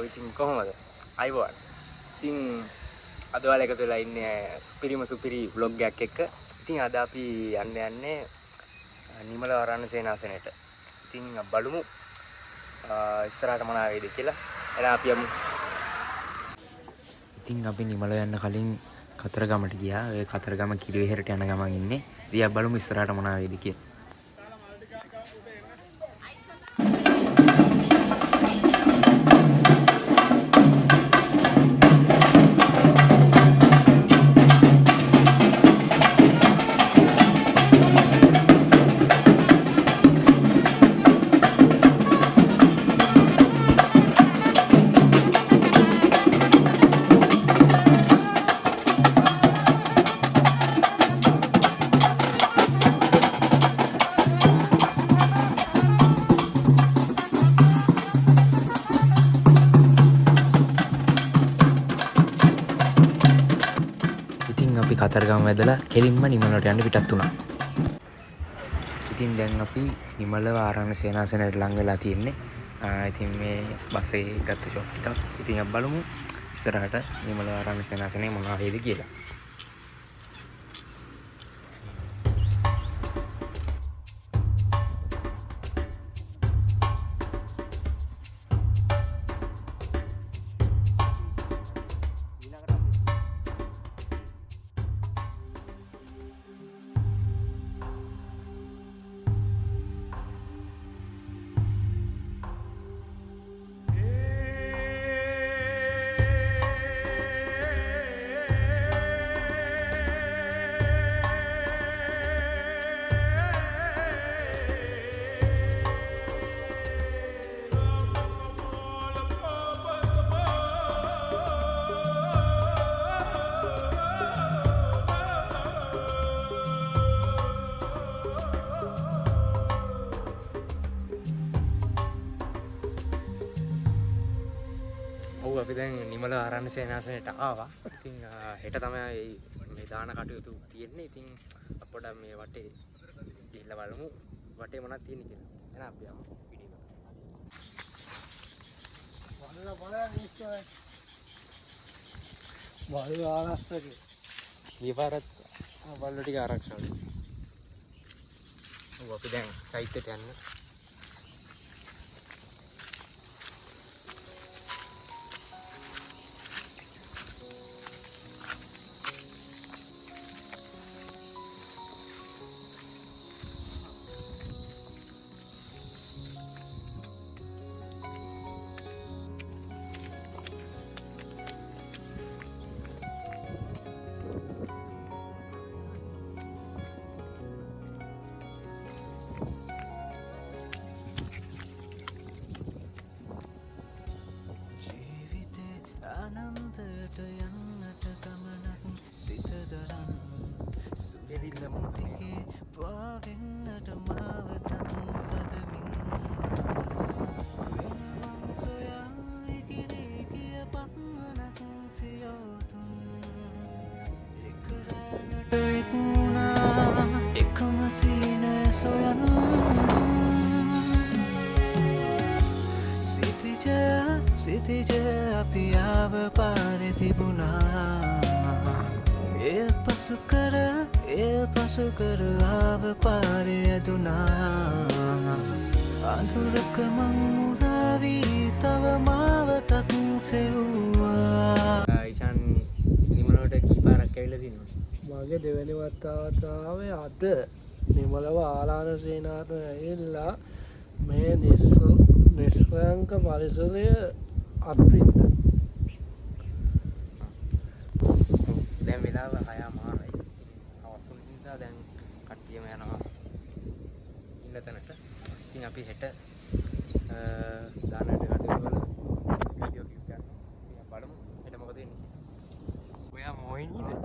ඉතින් කොහොමද? අයිබෝන්. ඉතින් අද ඔයාලා එකතු වෙලා ඉන්නේ සුපිරි vlog එකක් එක්ක. ඉතින් අද අපි යන්නේ නිමල වරණ සේනාසනයට. ඉතින් බලමු ඉස්සරහට මොනවා වෙයිද කියලා. එහෙනම් අපි යමු. ඉතින් අපි නිමල යන්න කලින් කතරගමට ගියා. ඒ කතරගම කිරිවෙහෙරට යන ගමන් ඉන්නේ. ඉතින් බලමු ඉස්සරහට මොනවා වෙයිද කියලා. අපි කතරගම වැදලා කෙලින්ම නිමලට යන්න පිටත් වුණා. ඉතින් දැන් අපි නිමල ආරණ්‍ය සේනාසනයට ලං වෙලා තියෙන්නේ. ඉතින් මේ බස්සේ ගත්ත ෂොට් ටිකක්. ඉතින් අපි බලමු ඉස්සරහට නිමල ආරණ්‍ය සේනාසනේ මොනවා වේද කියලා. අපි දැන් නිමල ආරණ්‍ය සේනාසනයට ආවා. ඉතින් හෙට තමයි මේ දාන කටයුතු තියෙන්නේ. ඉතින් අපොඩ මේ වටේ ගිහිල්ලා බලමු වටේ මොනවද තියෙන්නේ කියලා. එහෙනම් අපි යමු වීඩියෝ එකට. බලු ආරක්ෂක. ඊපාරත් බලු ටික ආරක්ෂා වෙනවා. අපි දැන් සයිට් එකට යන්න. සිතිජ අපි ආව පාරේ තිබුණා. එය පසු කර ආව පාරේ ඇදුනා. අඳුරක මං මුලා වී තව මාවතක් සෙව්වා. ඊෂාන් නිමලට කී පාරක් ඇවිල්ලා තිනවද? මගේ දෙවෙනි වතාවට ආවේ අද. නිමලව ආරණ්‍ය සේනාසනයට ඇවිල්ලා මේ නිෂ්ක්‍රාන්ත පරිසරය අත්විඳ. දැන් වෙලාව 6:00 හවස වුණ හින්දා දැන් කට්ටියම යනවා ඉන්න තැනට. ඉතින් අපි හෙට දානට කටයුතු කරලා වීඩියෝ ක්ලිප් ගන්නවා. ඉතින් බලමු හෙට මොකද වෙන්නේ කියලා. ඔයා මොහිනීද?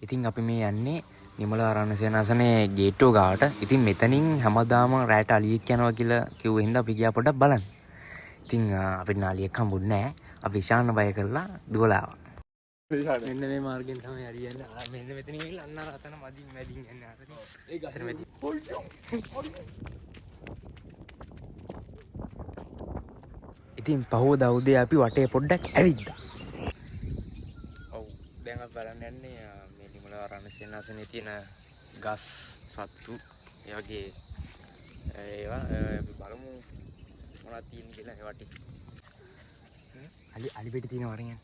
ඉතින් අපි මේ යන්නේ නිමල ආරණ්‍ය සේනාසනේ ගේට්ටුව ගාවට. ඉතින් මෙතනින් හැමදාම රැට අලියෙක් යනවා කියලා කිව්ව හින්දා අපි ගියා පොඩ්ඩක් බලන්න. ඉතින් අපිට නාලියෙක් හම්බුනේ නැහැ. අපි ශාන බය කරලා දුවලා ආවා. මෙන්න මේ මාර්ගෙන් තමයි හරියන්නේ. මෙන්න මෙතනින් ගිහලා අන්න අතන මැදින් යන්නේ අතන. ඒ ගහන මැදින්. ඉතින් පහෝදා උදේ අපි වටේ පොඩ්ඩක් ඇවිද්දා. ඔව් දැන් අපි බලන්න යන්නේ මේ නිමල ආරණ්‍ය සේනාසනේ තියෙන ගස් සත්තු ඒ වගේ ඒවා අපි බලමු මොනවද තියෙන්නේ කියලා ඒ වටේ. අලි පිට තියෙන වරින් යන්න.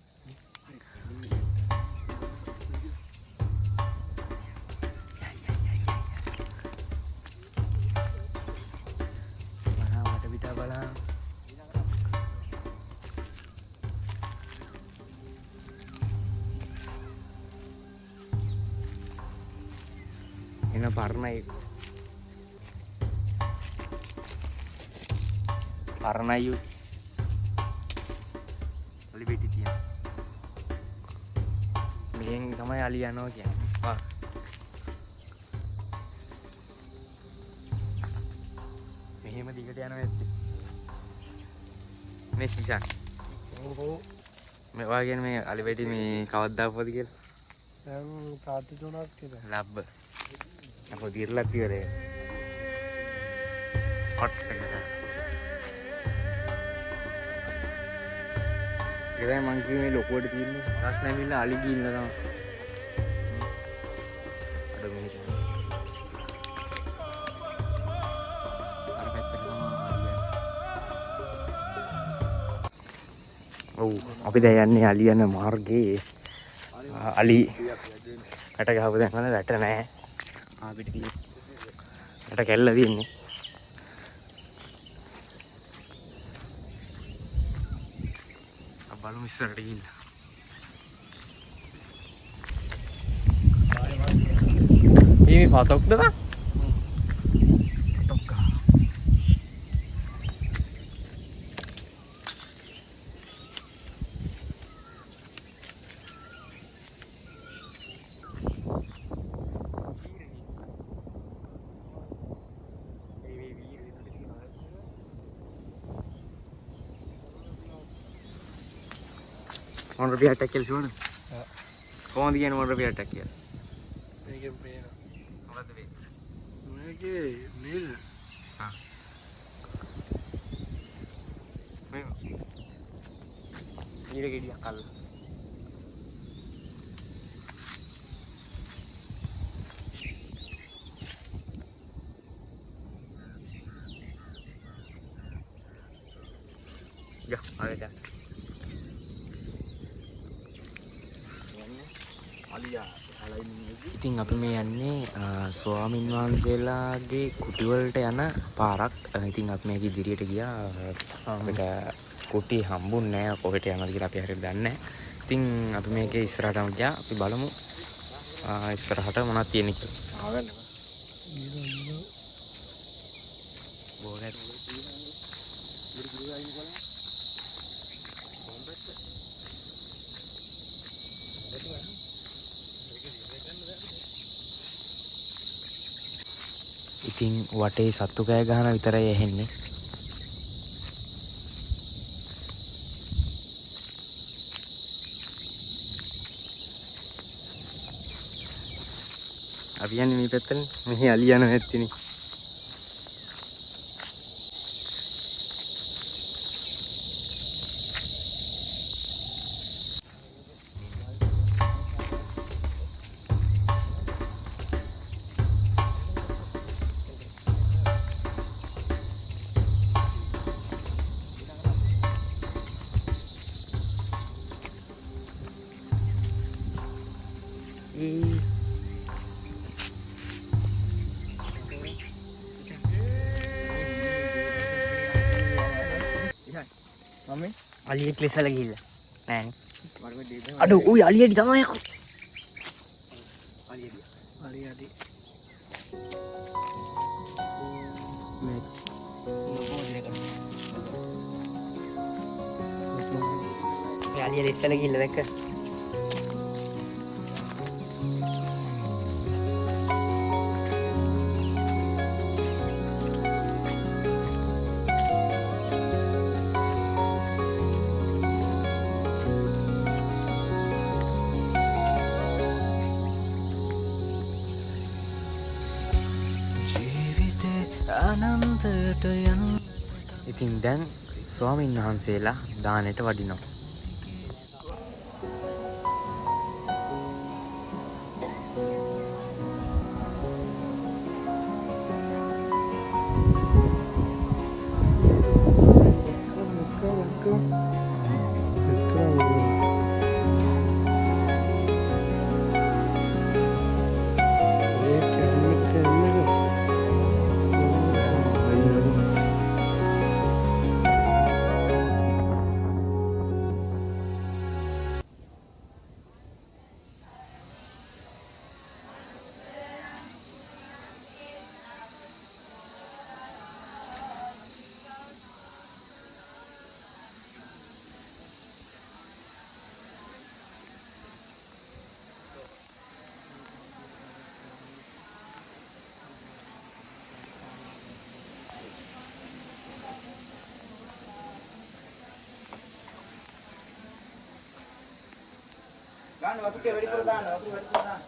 එන පරණයි අලි පිටි තියෙන. මෙහෙන් තමයි අලි යනවා කියන්නේ. මෙහෙම දිගට යනවා ඇත්තේ. මේ සිසන්. මේ වාගෙන මේ අලි පිටි මේ කවද්ද ආපුවද කියලා. දැන් තාත්ති තුනක් කියලා. ලබ්බ. අපෝ දිර්ලා තියරේ. හොට් එකද. ඒකයි මං කිව්වේ මේ ලොකුවට තියෙන්නේ. රස් නැමිලා අලි ගිල්ල තමයි. අර මෙහෙට. අර පැත්තට තමයි ඔව් අපි දැන් යන්නේ අලි යන මාර්ගයේ. අලි වැට ගහපු දැන් වල වැට නැහැ. අපිට තියෙන වැට කැල්ල තියෙන්නේ. බලමු ඉස්සරට ගිහිල්ලා. මේ පතොක්ද බං? පතොක්ක. මොන රුපියල් අටක් කියලා ෂුවර්ද? ඔව්. කොහොමද කියන්නේ මොන රුපියල් අටක් කියලා? මේකෙන් පේනවා. මොකද්ද මේ? මේකේ නිල්. හා. මේ ඊර ගෙඩියක් අල්ල. යා, ආයෙත්. ඉතින් අපි මේ යන්නේ ස්වාමින් වහන්සේලාගේ කුටිවලට යන පාරක්. ඉතින් අපි මේක ඉදිරියට ගියා. අපිට කුටි හම්බුන්නේ නැහැ. කොහෙට යනවද කියලා අපි හරියට දන්නේ නැහැ. ඉතින් අපි මේකේ ඉස්සරහටම ගියා. අපි බලමු ඉස්සරහට මොනවද තියෙන්නේ කියලා. ආවද? බෝලෙත් ඉතින් වටේ සත්තු කෑ ගහන විතරයි ඇහෙන්නේ. අපි යන්නේ මේ පැත්තනේ. මෙහි අලි යනවා ඇත්තනේ. මම අලියෙක් ලෙසලා ගිහිල්ලා නෑනේ. අඩෝ උයි අලියෙක් තමයි යකෝ. අලියදී. මේ අලියෙක් ලෙසලා ගිහිල්ලා දැක්ක. අනන්තයට යන ඉතින් දැන් ස්වාමීන් වහන්සේලා දානෙට වඩිනවා. ගන්න වතුරේ වැඩි කර දාන්න වතුර වැඩි කර දාන්න.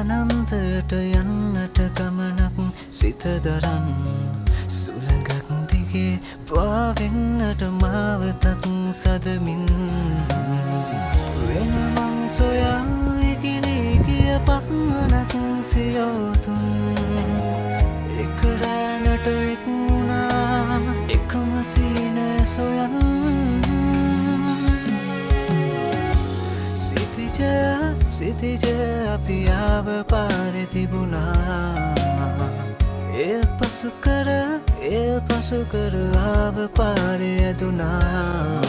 අනන්තයට යන්නට ගමනක් සිත දරන් සුළඟක් දිගේ පාවෙන්නට මාවතත් සදමින් වෙනමං සොයා ඉගෙනේ ගිය පස්මනක් සියෝතුන් එකරෑනට එක්මුණා එකම සීනය සොයන් සිතිජ අපි ආව පාරෙ තිබුණා එය පසු කර ආව පාරෙ ඇදුනා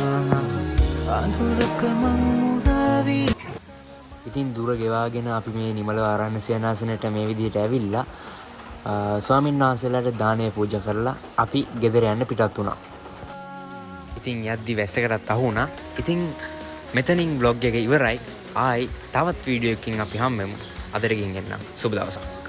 අඳුරක මං මුදාවී. ඉතින් දුර ගෙවාගෙන අපි මේ නිමල ආරණ්‍ය සේනාසනයට මේ විදිහට ඇවිල්ලා ස්වාමීන් වහන්සේලාට දානය පූජා කරලා අපි ගෙදර යන්න පිටත් වුණා. ඉතින් යද්දි වැස්සකටත් අහු වුණා. ඉතින් මෙතනින් vlog එක ඉවරයි. ආයි තවත් වීඩියෝ එකකින් අපි හම්බෙමු. අදට ගිහින් එන්නම්. සුබ දවසක්.